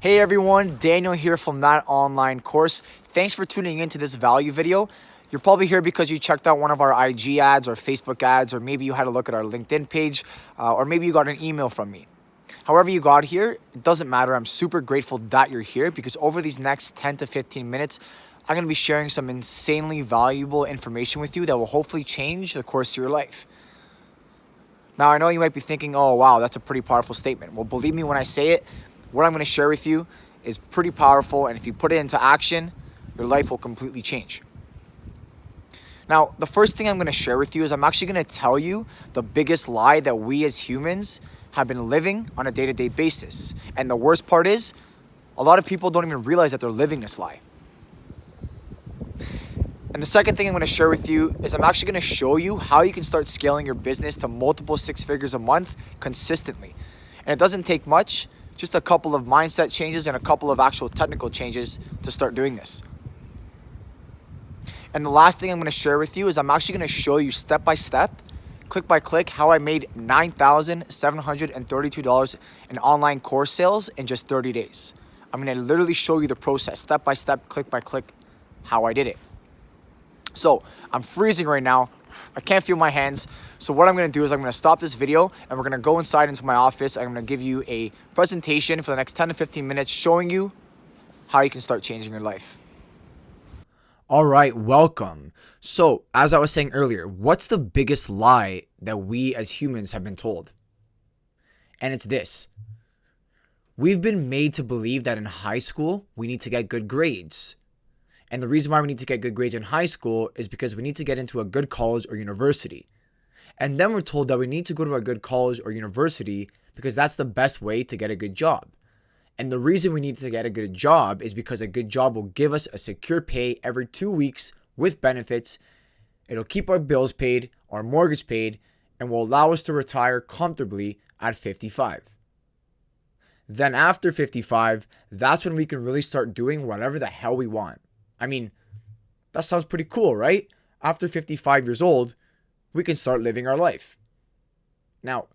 Hey everyone, Daniel here from That Online Course. Thanks for tuning into this value video. You're probably here because you checked out one of our IG ads or Facebook ads, or maybe you had a look at our LinkedIn page, or maybe you got an email from me. However you got here, it doesn't matter. I'm super grateful that you're here because over these next 10 to 15 minutes, I'm going to be sharing some insanely valuable information with you that will hopefully change the course of your life. Now, I know you might be thinking, oh, wow, that's a pretty powerful statement. Well, believe me when I say it, what I'm going to share with you is pretty powerful, and if you put it into action, your life will completely change. Now, the first thing I'm going to share with you is I'm actually going to tell you the biggest lie that we as humans have been living on a day-to-day basis. And the worst part is, a lot of people don't even realize that they're living this lie. And the second thing I'm going to share with you is I'm actually going to show you how you can start scaling your business to multiple six figures a month consistently. And it doesn't take much, just a couple of mindset changes and a couple of actual technical changes to start doing this. And the last thing I'm going to share with you is I'm actually going to show you step by step, click by click, how I made $9,732 in online course sales in just 30 days. I'm going to literally show you the process, step by step, click by click, how I did it. So I'm freezing right now. I can't feel my hands. So what I'm going to do is I'm going to stop this video and we're going to go inside into my office. I'm going to give you a presentation for the next 10 to 15 minutes showing you how you can start changing your life. All right, welcome. So as I was saying earlier, what's the biggest lie that we as humans have been told? And it's this. We've been made to believe that in high school, we need to get good grades. And the reason why we need to get good grades in high school is because we need to get into a good college or university. And then we're told that we need to go to a good college or university because that's the best way to get a good job. And the reason we need to get a good job is because a good job will give us a secure pay every 2 weeks with benefits. It'll keep our bills paid, our mortgage paid, and will allow us to retire comfortably at 55. Then after 55, that's when we can really start doing whatever the hell we want. I mean, that sounds pretty cool, right? After 55 years old, we can start living our life. Now,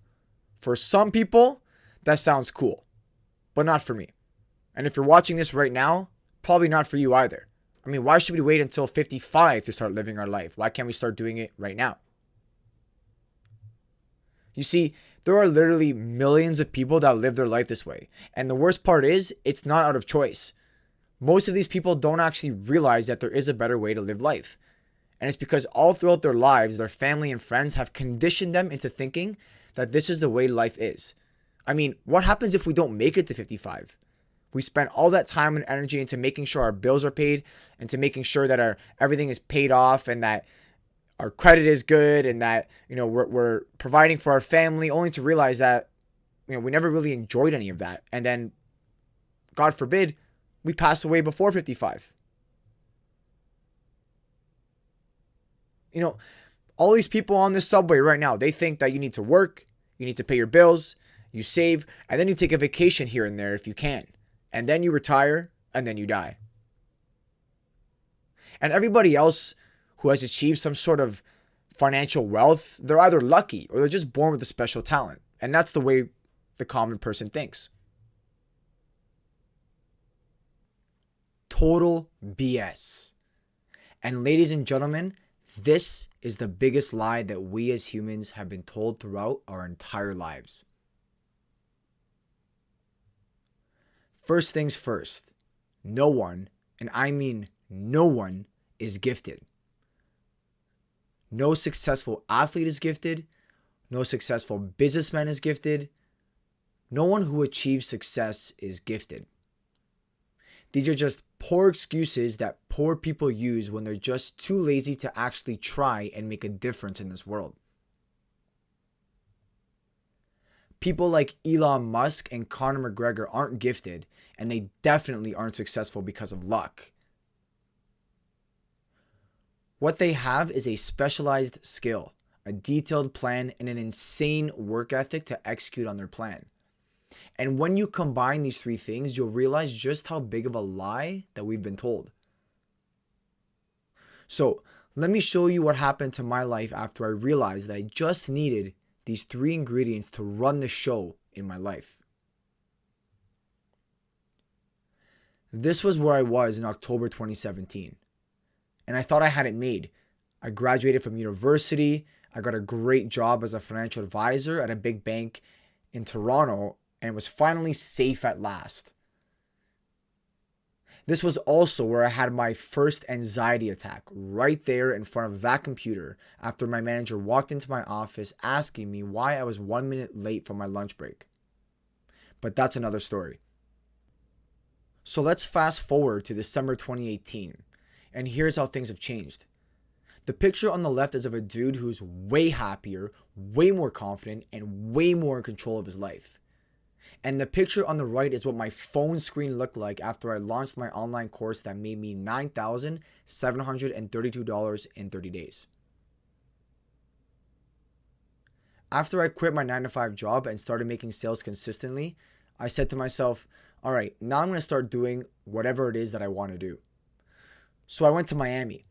for some people, that sounds cool, but not for me. And if you're watching this right now, probably not for you either. I mean, why should we wait until 55 to start living our life? Why can't we start doing it right now? You see, there are literally millions of people that live their life this way. And the worst part is, it's not out of choice. Most of these people don't actually realize that there is a better way to live life. And it's because all throughout their lives, their family and friends have conditioned them into thinking that this is the way life is. I mean, what happens if we don't make it to 55? We spend all that time and energy into making sure our bills are paid, into making sure that everything is paid off and that our credit is good and that, we're providing for our family, only to realize that, we never really enjoyed any of that. And then, God forbid, we pass away before 55. All these people on this subway right now, they think that you need to work, you need to pay your bills, you save, and then you take a vacation here and there if you can. And then you retire, and then you die. And everybody else who has achieved some sort of financial wealth, they're either lucky or they're just born with a special talent. And that's the way the common person thinks. Total BS. And ladies and gentlemen, this is the biggest lie that we as humans have been told throughout our entire lives. First things first, no one, and I mean no one, is gifted. No successful athlete is gifted. No successful businessman is gifted. No one who achieves success is gifted. These are just poor excuses that poor people use when they're just too lazy to actually try and make a difference in this world. People like Elon Musk and Conor McGregor aren't gifted, and they definitely aren't successful because of luck. What they have is a specialized skill, a detailed plan, and an insane work ethic to execute on their plan. And when you combine these three things, you'll realize just how big of a lie that we've been told. So let me show you what happened to my life after I realized that I just needed these three ingredients to run the show in my life. This was where I was in October 2017. And I thought I had it made. I graduated from university. I got a great job as a financial advisor at a big bank in Toronto and was finally safe at last. This was also where I had my first anxiety attack, right there in front of that computer, after my manager walked into my office asking me why I was 1 minute late for my lunch break. But that's another story. So let's fast forward to December 2018, and here's how things have changed. The picture on the left is of a dude who's way happier, way more confident, and way more in control of his life. And the picture on the right is what my phone screen looked like after I launched my online course that made me $9,732 in 30 days. After I quit my 9 to 5 job and started making sales consistently, I said to myself, all right, now I'm going to start doing whatever it is that I want to do. So I went to Miami.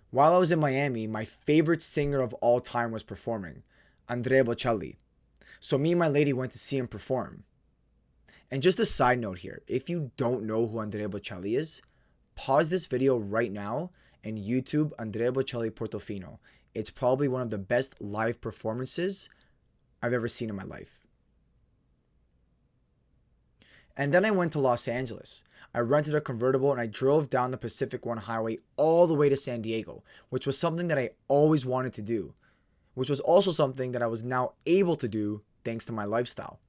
While I was in Miami, my favorite singer of all time was performing, Andrea Bocelli. So me and my lady went to see him perform. And just a side note here, if you don't know who Andrea Bocelli is, pause this video right now and YouTube Andrea Bocelli Portofino. It's probably one of the best live performances I've ever seen in my life. And then I went to Los Angeles. I rented a convertible and I drove down the Pacific 1 highway all the way to San Diego, which was something that I always wanted to do, which was also something that I was now able to do thanks to my lifestyle.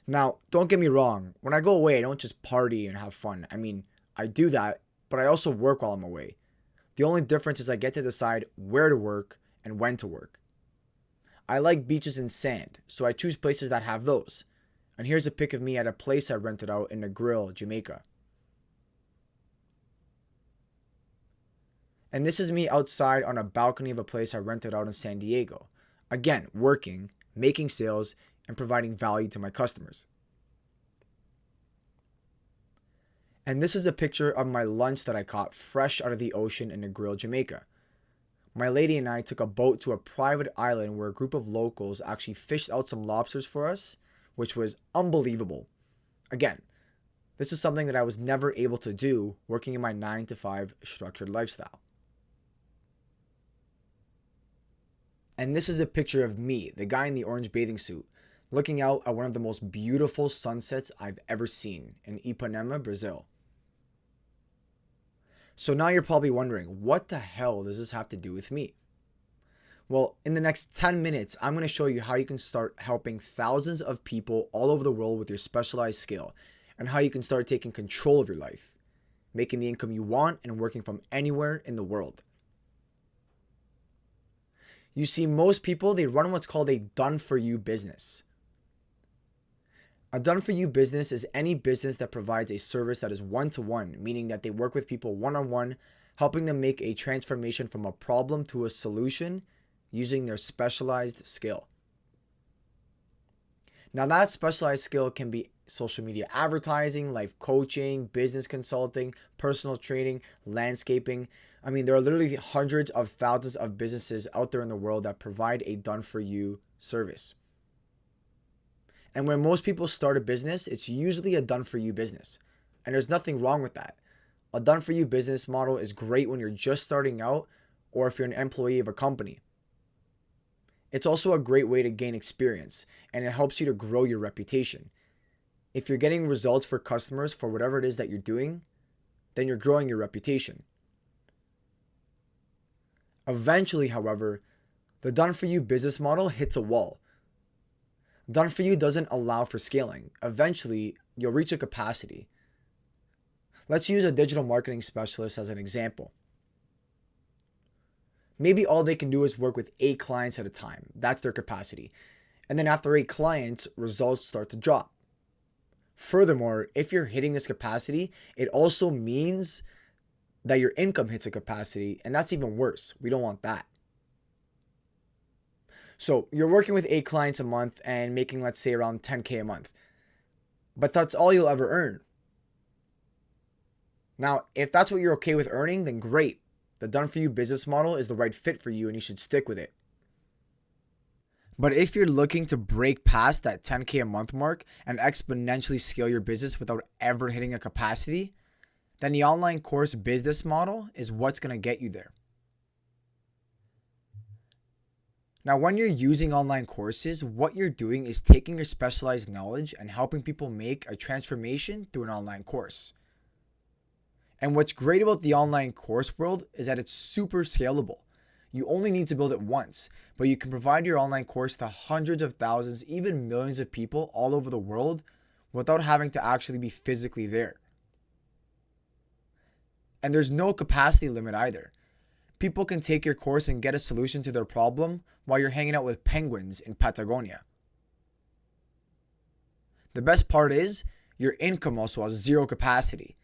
Now, don't get me wrong, when I go away, I don't just party and have fun. I mean, I do that, but I also work while I'm away. The only difference is I get to decide where to work and when to work. I like beaches and sand, so I choose places that have those. And here's a pic of me at a place I rented out in Negril, Jamaica. And this is me outside on a balcony of a place I rented out in San Diego. Again, working, making sales, and providing value to my customers. And this is a picture of my lunch that I caught fresh out of the ocean in Negril, Jamaica. My lady and I took a boat to a private island where a group of locals actually fished out some lobsters for us, which was unbelievable. Again, this is something that I was never able to do working in my 9 to 5 structured lifestyle. And this is a picture of me, the guy in the orange bathing suit, looking out at one of the most beautiful sunsets I've ever seen in Ipanema, Brazil. So now you're probably wondering, what the hell does this have to do with me? Well, in the next 10 minutes, I'm going to show you how you can start helping thousands of people all over the world with your specialized skill, and how you can start taking control of your life, making the income you want and working from anywhere in the world. You see, most people, they run what's called a done-for-you business. A done-for-you business is any business that provides a service that is one-to-one, meaning that they work with people one-on-one, helping them make a transformation from a problem to a solution using their specialized skill. Now, that specialized skill can be social media advertising, life coaching, business consulting, personal training, landscaping. I mean, there are literally hundreds of thousands of businesses out there in the world that provide a done-for-you service. And when most people start a business, it's usually a done-for-you business. And there's nothing wrong with that. A done-for-you business model is great when you're just starting out or if you're an employee of a company. It's also a great way to gain experience, and it helps you to grow your reputation. If you're getting results for customers for whatever it is that you're doing, then you're growing your reputation. Eventually, however, the done-for-you business model hits a wall. Done-for-you doesn't allow for scaling. Eventually, you'll reach a capacity. Let's use a digital marketing specialist as an example. Maybe all they can do is work with 8 clients at a time. That's their capacity. And then after 8 clients, results start to drop. Furthermore, if you're hitting this capacity, it also means that your income hits a capacity, and that's even worse. We don't want that. So you're working with 8 clients a month and making, let's say, around $10K a month. But that's all you'll ever earn. Now, if that's what you're okay with earning, then great. The done-for-you business model is the right fit for you and you should stick with it. But if you're looking to break past that 10K a month mark and exponentially scale your business without ever hitting a capacity, then the online course business model is what's going to get you there. Now, when you're using online courses, what you're doing is taking your specialized knowledge and helping people make a transformation through an online course. And what's great about the online course world is that it's super scalable. You only need to build it once, but you can provide your online course to hundreds of thousands, even millions of people all over the world without having to actually be physically there. And there's no capacity limit either. People can take your course and get a solution to their problem while you're hanging out with penguins in Patagonia. The best part is your income also has zero capacity.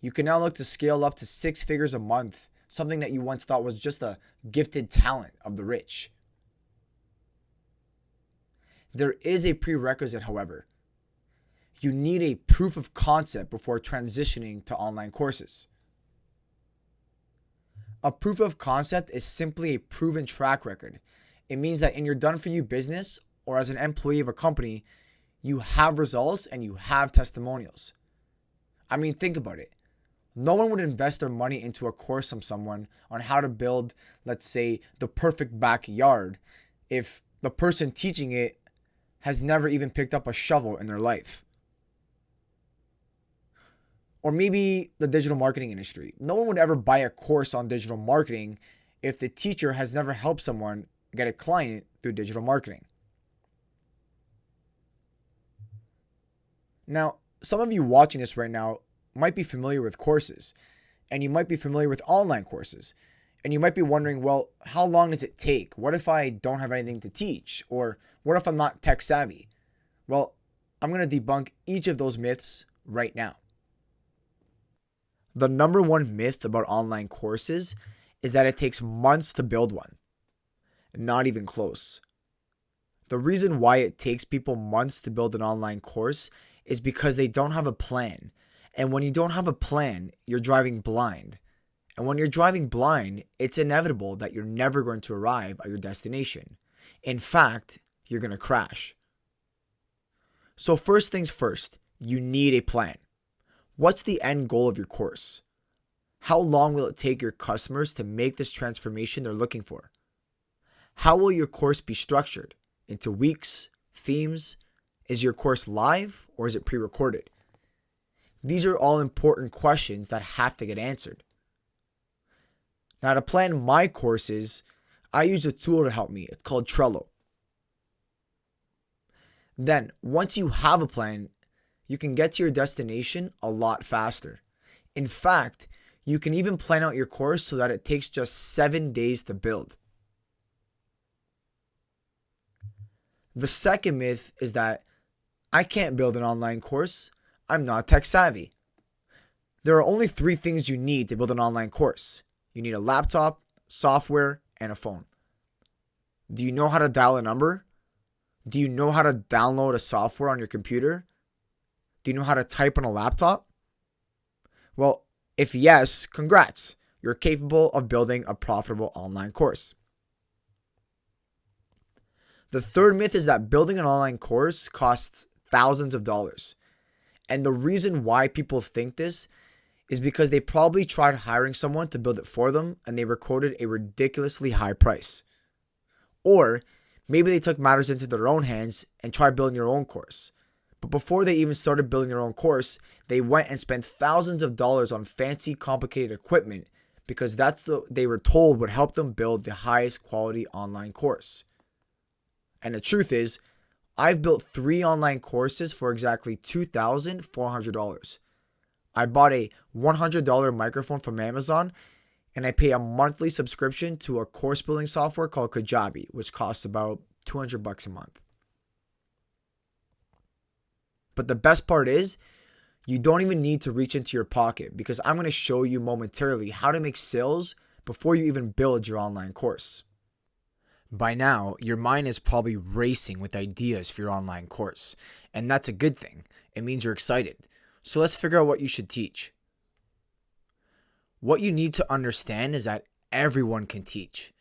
You can now look to scale up to 6 figures a month, something that you once thought was just a gifted talent of the rich. There is a prerequisite, however. You need a proof of concept before transitioning to online courses. A proof of concept is simply a proven track record. It means that in your done-for-you business or as an employee of a company, you have results and you have testimonials. I mean, think about it. No one would invest their money into a course from someone on how to build, let's say, the perfect backyard if the person teaching it has never even picked up a shovel in their life. Or maybe the digital marketing industry. No one would ever buy a course on digital marketing if the teacher has never helped someone get a client through digital marketing. Now, some of you watching this right now might be familiar with courses, and you might be familiar with online courses, and you might be wondering, well, how long does it take? What if I don't have anything to teach? Or what if I'm not tech savvy? Well, I'm going to debunk each of those myths right now. The number one myth about online courses is that it takes months to build one. Not even close. The reason why it takes people months to build an online course is because they don't have a plan. And when you don't have a plan, you're driving blind. And when you're driving blind, it's inevitable that you're never going to arrive at your destination. In fact, you're going to crash. So first things first, you need a plan. What's the end goal of your course? How long will it take your customers to make this transformation they're looking for? How will your course be structured? Into weeks, themes? Is your course live or is it pre-recorded? These are all important questions that have to get answered. Now, to plan my courses, I use a tool to help me. It's called Trello. Then, once you have a plan, you can get to your destination a lot faster. In fact, you can even plan out your course so that it takes just 7 days to build. The second myth is that I can't build an online course. I'm not tech savvy. There are only 3 things you need to build an online course. You need a laptop, software, and a phone. Do you know how to dial a number? Do you know how to download a software on your computer? Do you know how to type on a laptop? Well, if yes, congrats. You're capable of building a profitable online course. The third myth is that building an online course costs thousands of dollars. And the reason why people think this is because they probably tried hiring someone to build it for them and they were quoted a ridiculously high price. Or maybe they took matters into their own hands and tried building their own course. But before they even started building their own course, they went and spent thousands of dollars on fancy, complicated equipment because that's what they were told would help them build the highest quality online course. And the truth is, I've built 3 online courses for exactly $2,400. I bought a $100 microphone from Amazon, and I pay a monthly subscription to a course building software called Kajabi, which costs about $200 a month. But the best part is, you don't even need to reach into your pocket because I'm going to show you momentarily how to make sales before you even build your online course. By now, your mind is probably racing with ideas for your online course, and that's a good thing. It means you're excited. So let's figure out what you should teach. What you need to understand is that everyone can teach.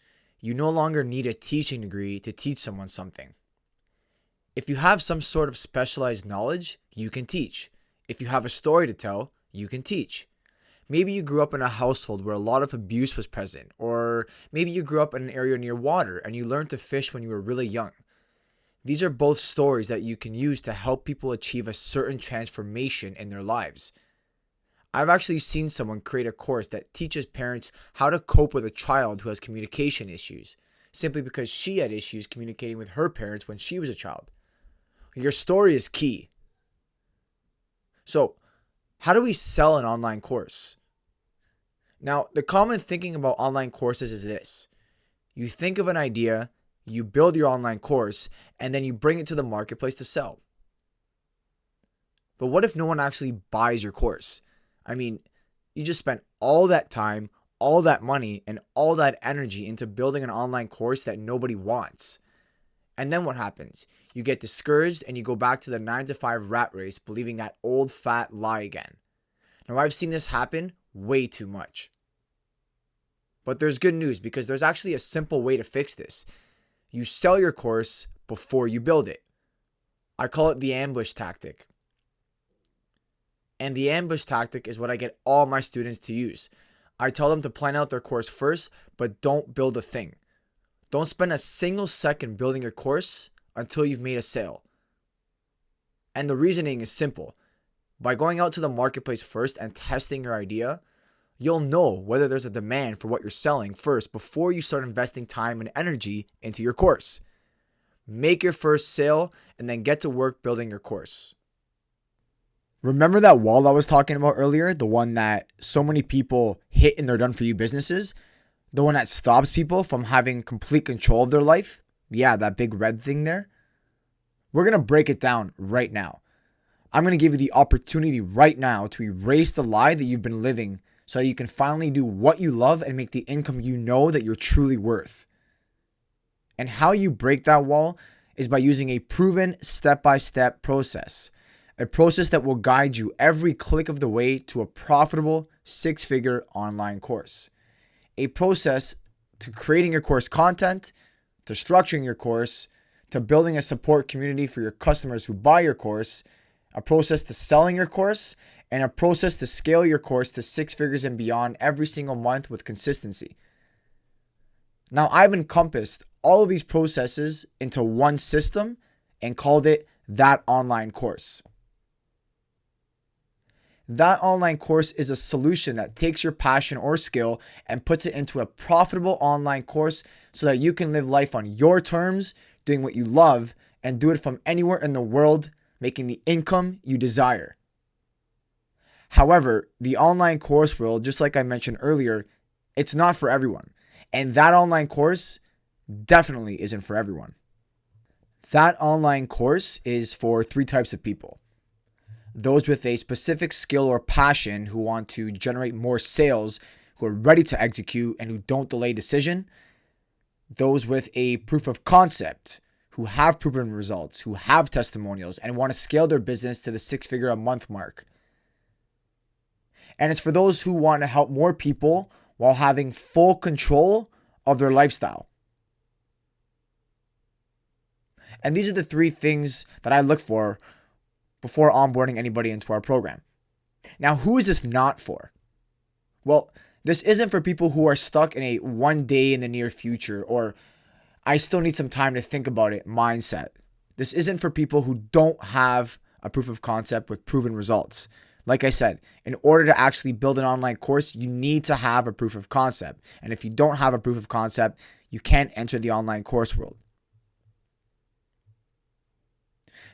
You no longer need a teaching degree to teach someone something. If you have some sort of specialized knowledge, you can teach. If you have a story to tell, you can teach. Maybe you grew up in a household where a lot of abuse was present, or maybe you grew up in an area near water and you learned to fish when you were really young. These are both stories that you can use to help people achieve a certain transformation in their lives. I've actually seen someone create a course that teaches parents how to cope with a child who has communication issues, simply because she had issues communicating with her parents when she was a child. Your story is key. So, how do we sell an online course? Now, the common thinking about online courses is this. You think of an idea, you build your online course, and then you bring it to the marketplace to sell. But what if no one actually buys your course? I mean, you just spent all that time, all that money, and all that energy into building an online course that nobody wants. And then what happens? You get discouraged and you go back to the 9-to-5 rat race, believing that old fat lie again. Now, I've seen this happen way too much. But there's good news, because there's actually a simple way to fix this. You sell your course before you build it. I call it the ambush tactic. And the ambush tactic is what I get all my students to use. I tell them to plan out their course first, but don't build a thing. Don't spend a single second building your course until you've made a sale. And the reasoning is simple. By going out to the marketplace first and testing your idea, you'll know whether there's a demand for what you're selling first before you start investing time and energy into your course. Make your first sale and then get to work building your course. Remember that wall I was talking about earlier? The one that so many people hit in their done-for-you businesses? The one that stops people from having complete control of their life? Yeah, that big red thing there. We're going to break it down right now. I'm going to give you the opportunity right now to erase the lie that you've been living so that you can finally do what you love and make the income you know that you're truly worth. And how you break that wall is by using a proven step-by-step process. A process that will guide you every click of the way to a profitable 6-figure online course. A process to creating your course content, to structuring your course, to building a support community for your customers who buy your course, a process to selling your course, and a process to scale your course to 6 figures and beyond every single month with consistency. Now, I've encompassed all of these processes into one system and called it That Online Course. That online course is a solution that takes your passion or skill and puts it into a profitable online course so that you can live life on your terms, doing what you love, and do it from anywhere in the world, making the income you desire. However, the online course world, just like I mentioned earlier, it's not for everyone. And that online course definitely isn't for everyone. That online course is for 3 types of people. Those with a specific skill or passion who want to generate more sales, who are ready to execute and who don't delay decision. Those with a proof of concept, who have proven results, who have testimonials, and want to scale their business to the 6-figure a month mark. And it's for those who want to help more people while having full control of their lifestyle. And these are the 3 things that I look for before onboarding anybody into our program. Now, who is this not for? Well, this isn't for people who are stuck in a one day in the near future or I still need some time to think about it mindset. This isn't for people who don't have a proof of concept with proven results. Like I said, in order to actually build an online course, you need to have a proof of concept. And if you don't have a proof of concept, you can't enter the online course world.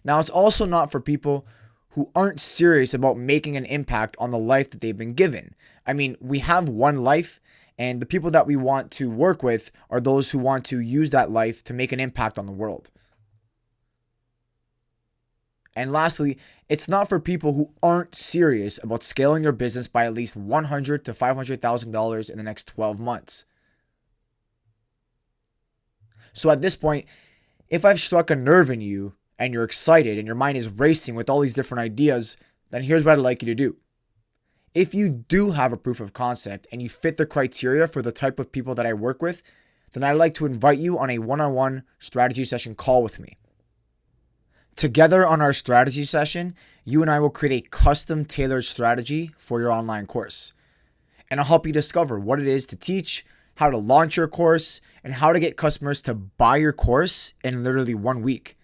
Now, it's also not for people who aren't serious about making an impact on the life that they've been given. I mean, we have one life, and the people that we want to work with are those who want to use that life to make an impact on the world. And lastly, it's not for people who aren't serious about scaling their business by at least $100,000 to $500,000 in the next 12 months. So at this point, if I've struck a nerve in you, and you're excited and your mind is racing with all these different ideas, then here's what I'd like you to do. If you do have a proof of concept and you fit the criteria for the type of people that I work with, then I'd like to invite you on a one-on-one strategy session call with me. Together on our strategy session, you and I will create a custom tailored strategy for your online course. And I'll help you discover what it is to teach, how to launch your course, and how to get customers to buy your course in literally 1 week.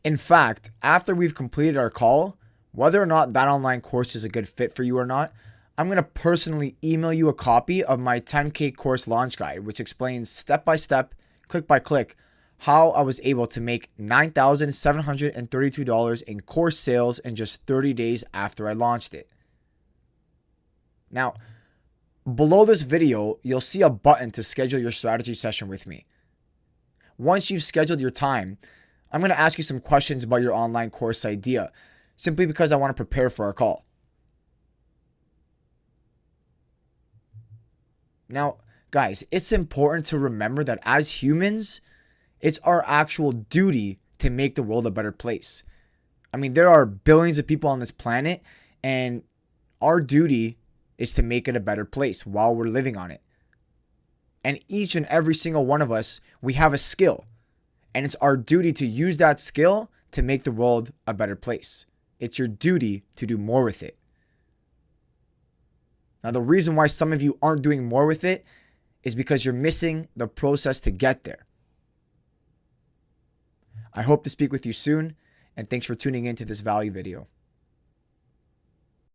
In fact, after we've completed our call, whether or not that online course is a good fit for you or not, I'm going to personally email you a copy of my 10K course launch guide, which explains step by step, click by click, how I was able to make $9,732 in course sales in just 30 days after I launched it. Now, below this video, you'll see a button to schedule your strategy session with me. Once you've scheduled your time, I'm going to ask you some questions about your online course idea, simply because I want to prepare for our call. Now, guys, it's important to remember that as humans, it's our actual duty to make the world a better place. I mean, there are billions of people on this planet, and our duty is to make it a better place while we're living on it. And each and every single one of us, we have a skill. And it's our duty to use that skill to make the world a better place. It's your duty to do more with it. Now, the reason why some of you aren't doing more with it is because you're missing the process to get there. I hope to speak with you soon, and thanks for tuning in to this value video.